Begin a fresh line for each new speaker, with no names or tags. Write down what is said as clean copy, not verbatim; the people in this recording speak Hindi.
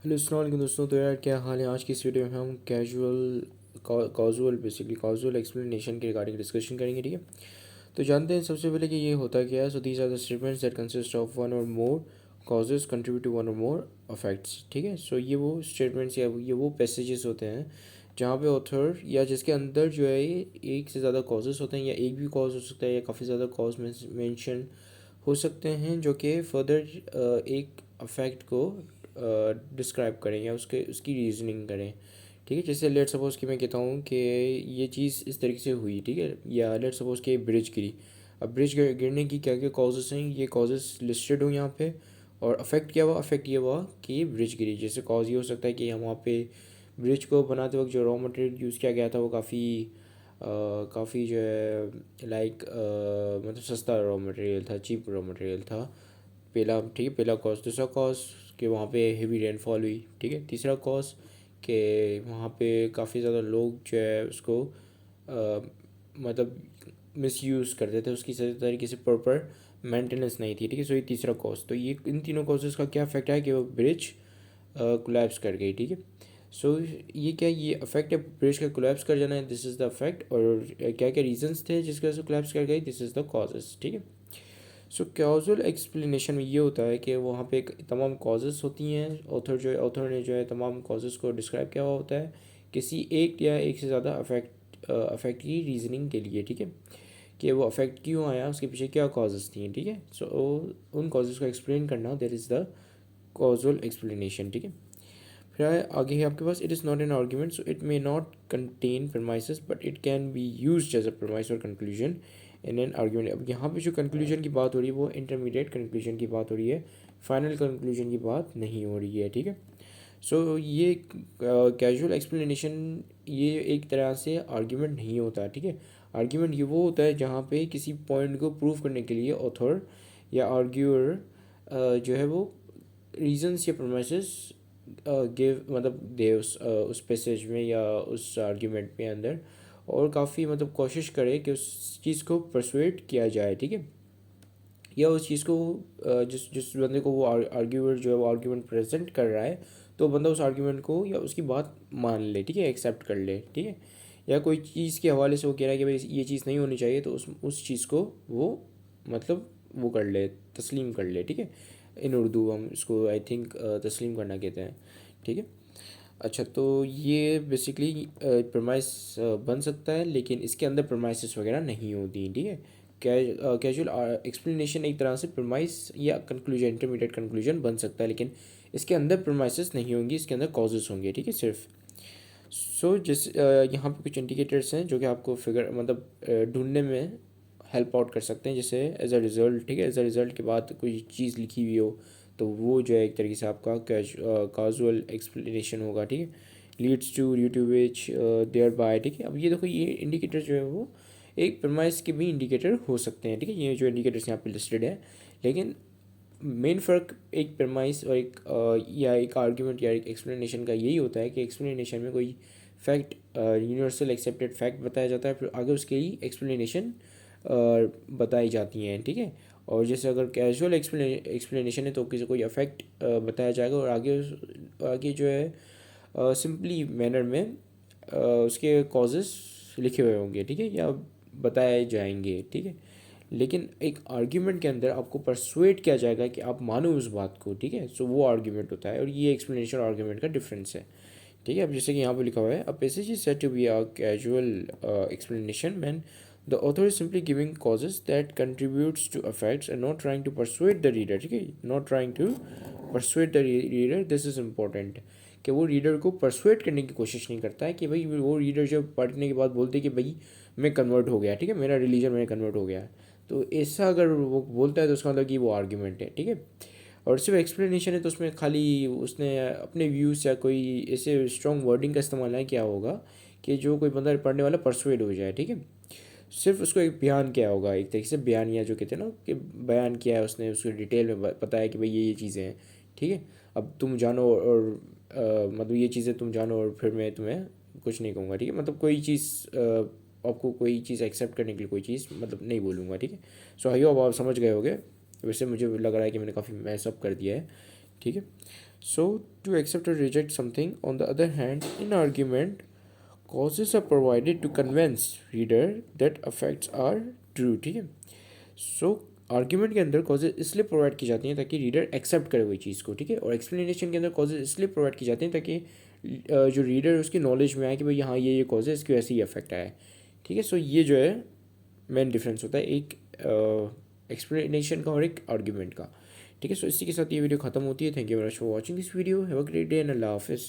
हेलो अस्सलाम वालेकुम दोस्तों। तो यार क्या हाल है। आज की इस वीडियो में हम कॉजुअल एक्सप्लेनेशन के रिगार्डिंग डिस्कशन करेंगे। ठीक है, तो जानते हैं सबसे पहले कि ये होता क्या है। So these are the statements that consist of one or more causes contribute to one or more affects. ठीक है, सो ये वो स्टेटमेंट्स या ये वो पैसेजेस होते हैं जहाँ पे ऑथर या जिसके अंदर जो है ये एक से ज़्यादा कॉजेज होते हैं, या एक भी कॉज हो सकता है या काफ़ी ज़्यादा कॉज मेंशन हो सकते हैं, जो कि फर्दर एक अफेक्ट को डिस्क्राइब करें या उसके उसकी रीजनिंग करें। ठीक है, जैसे लेट सपोज़ कि मैं कहता हूँ कि ये चीज़ इस तरीके से हुई। ठीक है, या लेट सपोज़ कि ब्रिज गिरी। अब ब्रिज गिरने की क्या क्या कॉजेस हैं, ये कॉजेस लिस्टेड हूँ यहाँ पे। और अफेक्ट क्या हुआ, अफेक्ट ये हुआ कि ब्रिज गिरी। जैसे कॉज ये हो सकता है कि हम वहाँ पे ब्रिज को बनाते वक्त जो रॉ मटेरियल यूज़ किया गया था वो काफ़ी जो है लाइक मतलब सस्ता रॉ मटेरियल था, चीप रॉ मटेरियल था। पहला, ठीक है, पहला कॉज। दूसरा कॉज कि वहाँ पे हेवी रेनफॉल हुई। ठीक है, तीसरा कॉज कि वहाँ पे काफ़ी ज़्यादा लोग जो है उसको मतलब मिसयूज़ करते थे, उसकी सही तरीके से प्रॉपर मेंटेनेंस नहीं थी। ठीक है, सो ये तीसरा कॉज। तो ये इन तीनों कॉजेज़ का क्या इफेक्ट है कि वो ब्रिज कोलैप्स कर गई। ठीक है, सो ये क्या, ये अफेक्ट है ब्रिज का कोलैप्स कर जाना है, दिस इज़ द अफेक्ट। और क्या क्या रीजंस थे जिसकी वजह से कोलैप्स कर गई, दिस इज़ द कॉजेज़। ठीक है, सो कॉजल एक्सप्लेनेशन में ये होता है कि वहाँ पे एक तमाम कॉजेज़ होती हैं। ऑथर ने जो है तमाम कॉजेज़ को डिस्क्राइब किया हुआ होता है किसी एक या एक से ज़्यादा अफेक्ट की रीजनिंग के लिए। ठीक है, कि वो अफेक्ट क्यों आया, उसके पीछे क्या कॉजेज़ थी। ठीक है, सो उन कॉजेज़ को एक्सप्लेन करना, that is the causal explanation. ठीक है, फिर आगे है आपके पास, it is not an argument, so it may not contain premises but it can be use as a premise और कंक्लूजन इन एन आर्ग्यूमेंट। अब यहाँ पे जो कंक्लूजन की बात हो रही है वो इंटरमीडिएट कंक्लूजन की बात हो रही है, फाइनल कंक्लूजन की बात नहीं हो रही है। ठीक है, सो ये कैजुअल एक्सप्लेनेशन ये एक तरह से आर्ग्यूमेंट नहीं होता। ठीक है, आर्ग्यूमेंट ये वो होता है जहाँ पे किसी पॉइंट को प्रूव करने के लिए ऑथर या आर्ग्यूअर जो है वो रीजंस या प्रोमिसेस गिव मतलब दे उस पैसेज में या उस आर्ग्यूमेंट में अंदर, और काफ़ी मतलब कोशिश करे कि उस चीज़ को परसुएट किया जाए। ठीक है, या उस चीज़ को जिस जिस बंदे को वो आर्ग्यूअर जो है वो आर्ग्यूमेंट प्रेजेंट कर रहा है, तो बंदा उस आर्ग्यूमेंट को या उसकी बात मान ले। ठीक है, एक्सेप्ट कर ले। ठीक है, या कोई चीज़ के हवाले से वो कह रहा है कि भाई ये चीज़ नहीं होनी चाहिए, तो उस चीज़ को वो मतलब वो कर ले, तस्लीम कर ले। ठीक है, इन उर्दू हम इसको आई थिंक तस्लीम करना कहते हैं। ठीक है, अच्छा, तो ये बेसिकली प्रमाइस बन सकता है, लेकिन इसके अंदर प्रमाइसेस वगैरह नहीं होती। ठीक है, कैजुअल एक्सप्लेनेशन एक तरह से प्रमाइस या कंक्लूजन, इंटरमीडिएट कंक्लूजन बन सकता है, लेकिन इसके अंदर प्रमाइसेस नहीं होंगी, इसके अंदर कॉजेस होंगे। ठीक है, सिर्फ सो जिस यहाँ पे कुछ इंडिकेटर्स हैं जो कि आपको फिगर मतलब ढूंढने में हेल्प आउट कर सकते हैं। जैसे एज अ रिज़ल्ट, ठीक है, एज अ रिज़ल्ट के बाद कोई चीज़ लिखी हुई हो, तो वो जो है एक तरीके से आपका काजुअल एक्सप्लेनेशन होगा। ठीक है, leads to due to which thereby. ठीक है, अब ये देखो, ये इंडिकेटर जो है वो एक प्रमाइस के भी इंडिकेटर हो सकते हैं। ठीक है, ये जो इंडिकेटर्स यहाँ पे लिस्टेड है, लेकिन मेन फ़र्क एक प्रमाइस और एक या एक आर्ग्यूमेंट या एक एक्सप्लेनेशन का यही होता है कि एक्सप्लेनेशन में कोई फैक्ट यूनिवर्सल एक्सेप्टेड फैक्ट बताया जाता है, फिर आगे उसके ही एक्सप्लेनेशन बताई जाती हैं। ठीक है, और जैसे अगर कैजुअल एक्सप्लेनेशन है तो किसी कोई अफेक्ट बताया जाएगा, और आगे जो है सिंपली मैनर में उसके कॉजेस लिखे हुए होंगे। ठीक है, या बताए जाएंगे। ठीक है, लेकिन एक आर्ग्यूमेंट के अंदर आपको परसुएट किया जाएगा कि आप मानो उस बात को। ठीक है, सो वो आर्ग्यूमेंट होता है, और ये एक्सप्लेनेशन और आर्ग्यूमेंट का डिफरेंस है। ठीक है, अब जैसे कि यहाँ पे लिखा हुआ है, a passage is said to be a casual explanation when the author is simply giving causes that contributes to effects and not trying to persuade the reader. ठीक है, not trying to persuade the reader, this is important, कि वो रीडर को परसुएट करने की कोशिश नहीं करता है कि भाई वो रीडर जब पढ़ने के बाद बोलते हैं कि भाई मैं कन्वर्ट हो गया। ठीक है, मेरा रिलीजन में कन्वर्ट हो गया, तो ऐसा अगर वो बोलता है तो उसका मतलब कि वो आर्ग्यूमेंट है। ठीक है, और सिर्फ एक्सप्लेनेशन है तो उसमें खाली उसने अपने व्यूज़ या कोई ऐसे स्ट्रॉन्ग वर्डिंग का इस्तेमाल नहीं किया होगा कि जो कोई बंदा पढ़ने वाला परसुएड हो जाए। ठीक है, सिर्फ उसको एक बयान किया होगा, एक तरीके से बयान, या जो कहते हैं ना कि बयान किया है उसने, उसको डिटेल में बताया कि भाई ये चीज़ें हैं। ठीक है, अब तुम जानो और मतलब ये चीज़ें तुम जानो और फिर मैं तुम्हें कुछ नहीं कहूँगा। ठीक है, मतलब कोई चीज़ आपको कोई चीज़ एक्सेप्ट करने के लिए कोई चीज़ मतलब नहीं बोलूँगा। ठीक है, सो आई होप आप समझ गए होगे। वैसे मुझे लग रहा है कि मैंने काफ़ी मैसअप कर दिया है। ठीक है, So to accept or reject something, on the other hand, in argument, causes are provided to convince reader that effects are true, ठीक है. सो आर्ग्यूमेंट के अंदर कॉजेज इसलिए प्रोवाइड की जाती हैं ताकि रीडर एक्सेप्ट करे वही चीज़ को, ठीक है. और एक्सप्लेनेशन के अंदर कॉजेज इसलिए प्रोवाइड की जाती हैं ताकि जो रीडर है उसकी नॉलेज में आए कि भाई हाँ ये कॉज है, इसकी वैसे ही इफेक्ट आया है, ठीक है. सो ये जो है मेन डिफरेंस होता है एक एक्सप्लेनेशन का और एक आर्ग्यूमेंट का, ठीक है. सो इसी के साथ ये वीडियो खत्म होती है. Thank you very much for watching this video. Have a great day and अल्लाह हाफिज़.